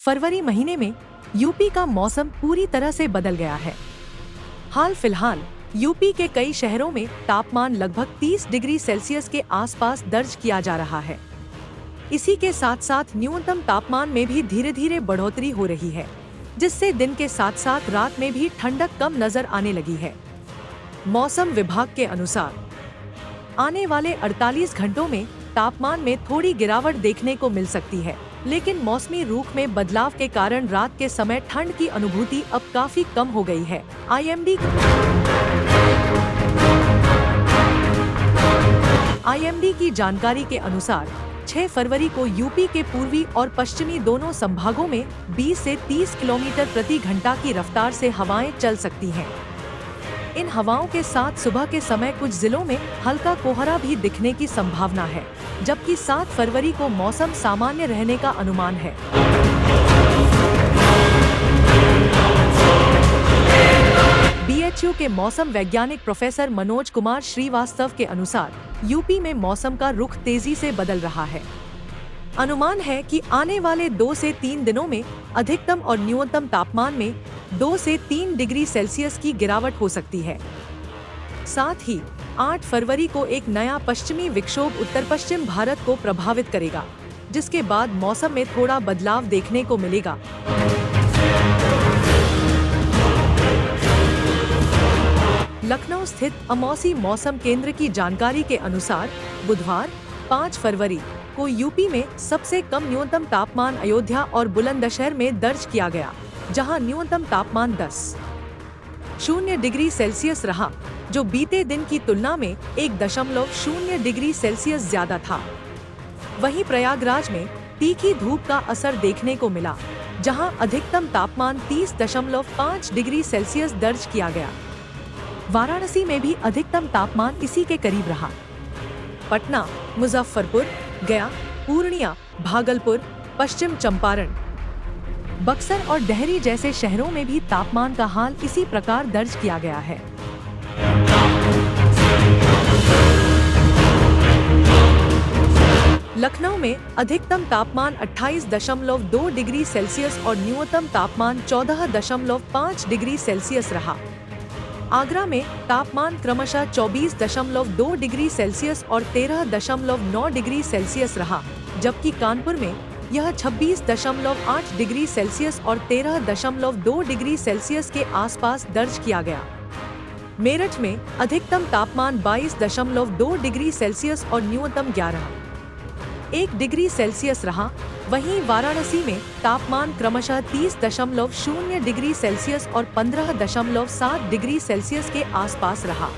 फरवरी महीने में यूपी का मौसम पूरी तरह से बदल गया है। हाल फिलहाल यूपी के कई शहरों में तापमान लगभग 30 डिग्री सेल्सियस के आसपास दर्ज किया जा रहा है। इसी के साथ साथ न्यूनतम तापमान में भी धीरे धीरे बढ़ोतरी हो रही है, जिससे दिन के साथ साथ रात में भी ठंडक कम नजर आने लगी है। मौसम विभाग के अनुसार आने वाले 48 घंटों में तापमान में थोड़ी गिरावट देखने को मिल सकती है, लेकिन मौसमी रुख में बदलाव के कारण रात के समय ठंड की अनुभूति अब काफी कम हो गई है। आईएमडी की जानकारी के अनुसार 6 फरवरी को यूपी के पूर्वी और पश्चिमी दोनों संभागों में 20 से 30 किलोमीटर प्रति घंटा की रफ्तार से हवाएं चल सकती हैं। इन हवाओं के साथ सुबह के समय कुछ जिलों में हल्का कोहरा भी दिखने की संभावना है, जबकि 7 फरवरी को मौसम सामान्य रहने का अनुमान है। बीएचयू के मौसम वैज्ञानिक प्रोफेसर मनोज कुमार श्रीवास्तव के अनुसार यूपी में मौसम का रुख तेजी से बदल रहा है। अनुमान है कि आने वाले 2 से 3 दिनों में अधिकतम और न्यूनतम तापमान में 2 से 3 डिग्री सेल्सियस की गिरावट हो सकती है। साथ ही 8 फरवरी को एक नया पश्चिमी विक्षोभ उत्तर पश्चिम भारत को प्रभावित करेगा, जिसके बाद मौसम में थोड़ा बदलाव देखने को मिलेगा। लखनऊ स्थित अमौसी मौसम केंद्र की जानकारी के अनुसार बुधवार 5 फरवरी को यूपी में सबसे कम न्यूनतम तापमान अयोध्या और बुलंदशहर में दर्ज किया गया, जहां न्यूनतम तापमान 10.0 डिग्री सेल्सियस रहा, जो बीते दिन की तुलना में 1.0 डिग्री सेल्सियस ज्यादा था। वहीं प्रयागराज में तीखी धूप का असर देखने को मिला, जहां अधिकतम तापमान 30.5 डिग्री सेल्सियस दर्ज किया गया। वाराणसी में भी अधिकतम तापमान इसी के करीब रहा। पटना, मुजफ्फरपुर, गया, पूर्णिया, भागलपुर, पश्चिम चंपारण, बक्सर और डेहरी जैसे शहरों में भी तापमान का हाल इसी प्रकार दर्ज किया गया है। लखनऊ में अधिकतम तापमान 28.2 डिग्री सेल्सियस और न्यूनतम तापमान 14.5 डिग्री सेल्सियस रहा। आगरा में तापमान क्रमशः 24.2 डिग्री सेल्सियस और 13.9 डिग्री सेल्सियस रहा, जबकि कानपुर में यह 26.8 डिग्री सेल्सियस और 13.2 डिग्री सेल्सियस के आसपास दर्ज किया गया। मेरठ में अधिकतम तापमान 22.2 डिग्री सेल्सियस और न्यूनतम 11.1 डिग्री सेल्सियस रहा। वहीं वाराणसी में तापमान क्रमशः 30.0 डिग्री सेल्सियस और 15.7 डिग्री सेल्सियस के आसपास रहा।